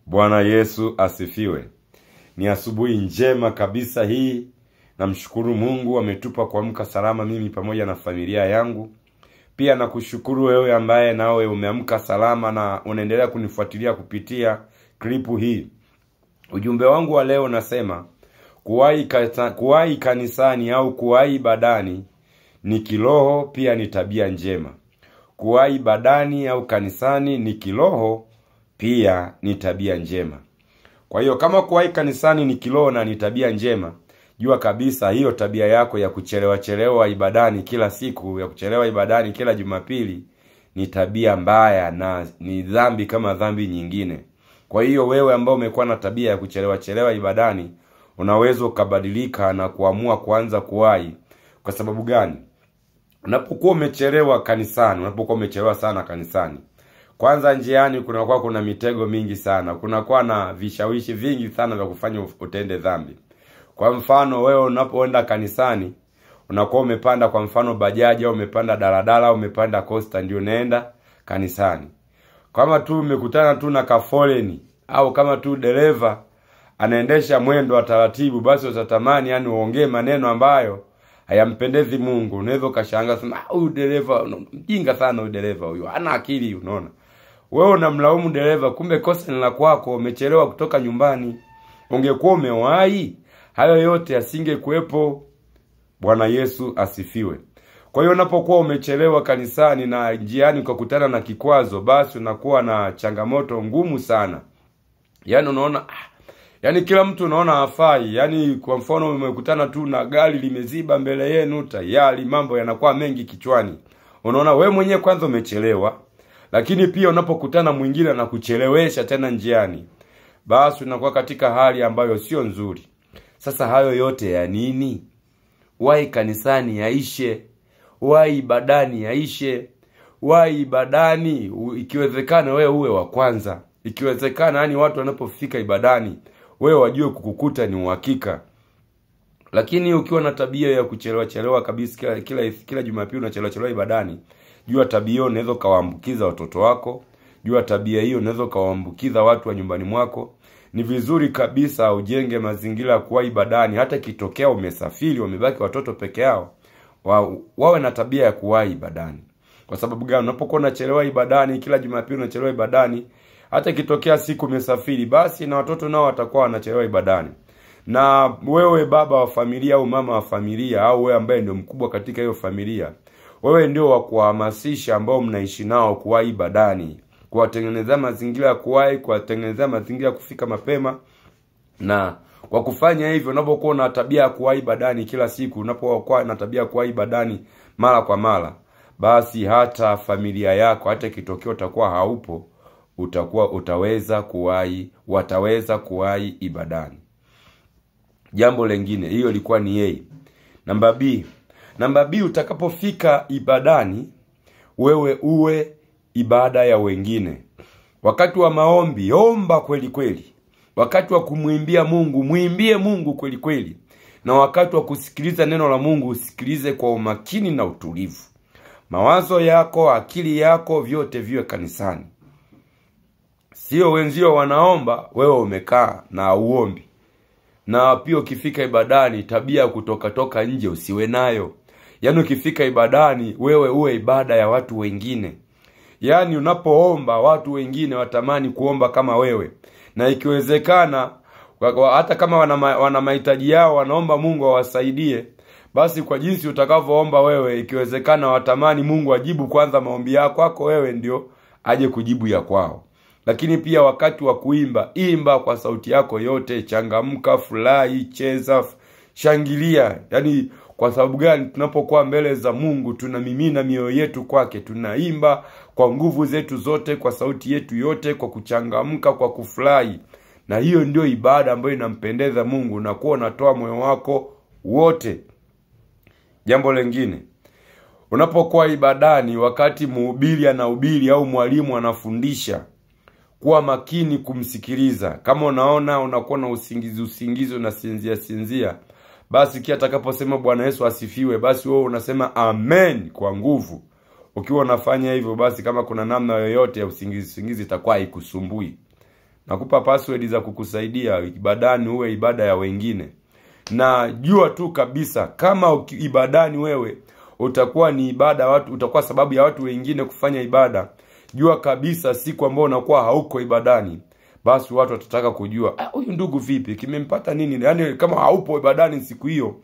Bwana Yesu asifiwe. Ni asubuhi njema kabisa hii. Namshukuru Mungu ametupa kuamka salama mimi pamoja na familia yangu. Pia nakushukuru wewe ambaye nawe umeamka salama na unaendelea kunifuatilia kupitia klipu hii. Ujumbe wangu wa leo nasema kuwahi kanisani au kuwahi ibadani ni kiroho, pia ni tabia njema. Kuwahi ibadani au kanisani ni kiroho, pia ni tabia njema. Kwa hiyo kama kuwahi kanisani ni kiroho na ni tabia njema, jua kabisa hiyo tabia yako ya kuchelewa ibadani kila siku, ya kuchelewa ibadani kila Jumapili, ni tabia mbaya na ni dhambi kama dhambi nyingine. Kwa hiyo wewe ambao umekuwa na tabia ya kuchelewa ibadani, unaweza ukabadilika na kuamua kuanza kuwahi. Kwa sababu gani? Unapokuwa umechelewa kanisani, unapokuwa umechelewa sana kanisani, kwanza njiani kuna mitego mingi sana. Kunakuwa na vishawishi vingi sana vya kufanya utende dhambi. Kwa mfano wewe unapoenda kanisani, unakuwa umepanda kwa mfano bajaji au umepanda daladala au umepanda coaster ndio unaenda kanisani. Kama tu umekutana tu na kafoleni au kama tu dereva anaendesha mwendo wa taratibu, basi utatamani uongee maneno ambayo hayampendezi Mungu. Unaweza kashangaa sema huyu dereva mjinga sana, huyu dereva huyu hana akili. Unaona, wewe unamlaumu dereva, kumbe kosa ni la kwako, umechelewa kutoka nyumbani. Ungekuwa umewahi, hayo yote yasingekuepo. Bwana Yesu asifiwe. Kwa hiyo unapokuwa umechelewa kanisani na njiani ukakutana na kikwazo, basi unakuwa na changamoto ngumu sana. Unaona kila mtu unaona hafai. Kwa mfano umekutana tu na gari limeziba mbele yenu, tayari mambo yanakuwa mengi kichwani. Unaona wewe mwenyewe kwanza umechelewa, lakini pia unapokutana mwingine na kuchelewesha tena njiani, basi unakuwa katika hali ambayo sio nzuri. Sasa hayo yote ya nini? Wahi kanisani yaishe, wahi ibadani yaishe. Wahi ibadani ikiwezekana wewe uwe wa kwanza. Ikiwezekana watu wanapofika ibadani wewe wajue kukukuta ni uhakika. Lakini ukiwa na tabia ya kuchelewa kabisa kila Jumapili unachelewa ibadani, jua tabia hiyo unaweza kawaambukiza watoto wako. Jua tabia hiyo unaweza kawaambukiza watu wa nyumbani mwako. Ni vizuri kabisa ujenge mazingira ya kuwahi ibadani. Hata kitokea umesafiri, wamebaki watoto peke yao, wawe na tabia ya kuwahi ibadani. Kwa sababu gani? Unapokuwa unachelewa ibadani kila Jumapili unachelewa ibadani, hata kitokea siku umesafiri, basi na watoto nao watakuwa wanachelewa ibadani. Na wewe baba wa familia au mama wa familia, au wewe ambaye ndio mkubwa katika hiyo familia, wewe ndio wa kuhamasisha ambao mnaishi nao kuwahi ibadani, kuwatengenezea mazingira ya kuwahi, kuwatengenezea mazingira ya kufika mapema. Na kwa kufanya hivyo, unapokuwa na tabia ya kuwahi ibadani kila siku, unapokuwa na tabia ya kuwahi ibadani mara kwa mara, basi hata familia yako, hata kitokeo utakuwa haupo, wataweza kuwahi ibadani. Jambo lingine, hiyo ilikuwa ni A. Namba B, utakapofika ibadani wewe uwe ibada ya wengine. Wakati wa maombi, omba kweli kweli. Wakati wa kumwimbia Mungu, muimbie Mungu kweli kweli. Na wakati wa kusikiliza neno la Mungu, usikilize kwa umakini na utulivu. Mawazo yako, akili yako, vyote viwe kanisani. Sio wenzio wanaomba, wewe umekaa na uombi. Na pia ukifika ibadani, tabia kutoka nje usiwe nayo. Ukifika ibadani wewe uwe ibada ya watu wengine. Unapoomba watu wengine watamani kuomba kama wewe. Na ikiwezekana hata kama wana mahitaji yao, wanaomba Mungu awasaidie, basi kwa jinsi utakavyoomba wewe, ikiwezekana watamani Mungu ajibu kwanza maombi yako kwako wewe ndio aje kujibu ya kwao. Lakini pia wakati wa kuimba, imba kwa sauti yako yote, changamka, furahi, cheza, shangilia. Kwa sababu gani? Tunapokuwa mbele za Mungu tunamimina mioyo yetu kwake, tunaimba kwa nguvu zetu zote, kwa sauti yetu yote, kwa kuchangamka, kwa kufurahi. Na hiyo ndio ibada ambayo inampendeza Mungu, na kuwa unatoa moyo wako wote. Jambo lingine, unapokuwa ibadani, wakati mhubiri anahubiri au mwalimu anafundisha, kuwa makini kumsikiliza. Kama unaona unakuwa na usingizi unasinzia, basi kia atakaposema Bwana Yesu asifiwe, basi wewe unasema amen kwa nguvu. Ukiwa unafanya hivyo, basi kama kuna namna yoyote ya usingizi itakuwa haikusumbui. Nakupa password za kukusaidia ibadani uwe ibada ya wengine. Na jua tu kabisa kama ibadani wewe utakuwa ni ibada watu, utakuwa sababu ya watu wengine kufanya ibada. Jua kabisa siku ambayo unakuwa hauko ibadani, basi watu watataka kujua, huyu ndugu vipi, kimempata nini? Yaani kama haupo ibadani siku hiyo,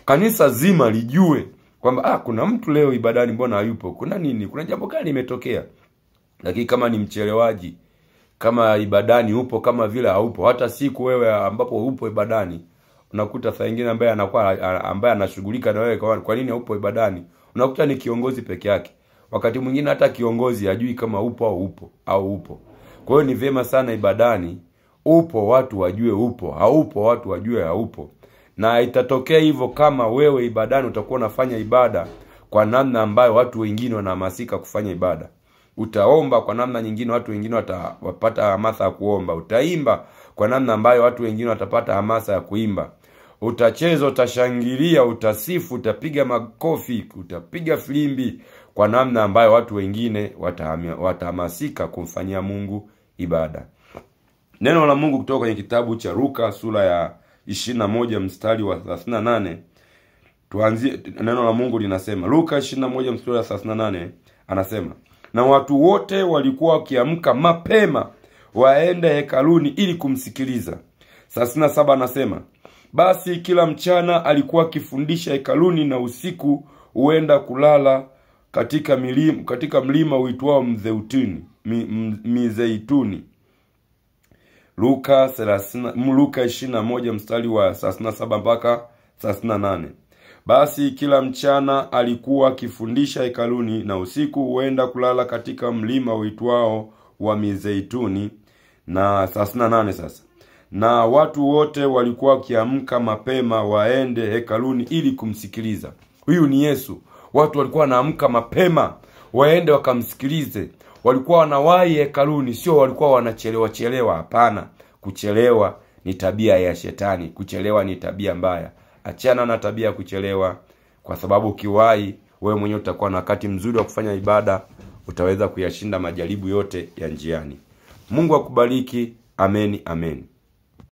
kanisa zima lijue kwamba kuna mtu leo ibadani mbona hayupo? Kuna nini? Kuna jambo gani limetokea? Lakini kama ni mchelewaji, kama ibadani upo kama vile haupo, hata siku wewe ambapo upo ibadani, unakuta saa nyingine ambaye anashughulika na wewe kwa nini haupo ibadani, unakuta ni kiongozi peke yake. Wakati mwingine hata kiongozi hajui kama upo au upo. Kwa hiyo ni vyema sana ibadani upo watu wajue upo, haupo watu wajue haupo. Na itatokea hivyo kama wewe ibadani utakuwa unafanya ibada kwa namna ambayo watu wengine wanahamasika kufanya ibada. Utaomba kwa namna nyingine watu wengine watapata hamasa ya kuomba. Utaimba kwa namna ambayo watu wengine watapata hamasa ya kuimba. Utacheza, utashangilia, utasifu, utapiga makofi, utapiga filimbi kwa namna ambayo watu wengine watahamasika kumfanyia Mungu ibada. Neno la Mungu kutoka kwenye kitabu cha Luka sura ya 21 mstari wa 38. Tuanzie, neno la Mungu linasema, Luka 21 mstari wa 38 anasema, na watu wote walikuwa wakiamka mapema waende hekaluni ili kumsikiliza. 37 anasema, basi kila mchana alikuwa akifundisha hekaluni na usiku huenda kulala katika mlima uitwao Mizeituni. Luka 21 mstari wa 37 mpaka 38. Basi kila mchana alikuwa akifundisha hekaluni na usiku huenda kulala katika mlima uitwao wa Mizeituni. Na 38 sasa, na watu wote walikuwa wakiamka mapema waende hekaluni ili kumsikiliza. Huyu ni Yesu. Watu walikuwa wanaamka mapema waende wakamsikilize. Walikuwa wanawahi hekaluni, sio walikuwa wanachelewa. Hapana, kuchelewa ni tabia ya shetani. Kuchelewa ni tabia mbaya. Achana na tabia ya kuchelewa, kwa sababu ukiwahi wewe mwenyewe utakuwa na wakati mzuri wa kufanya ibada, utaweza kuyashinda majaribu yote ya njiani. Mungu akubariki. Amen, amen.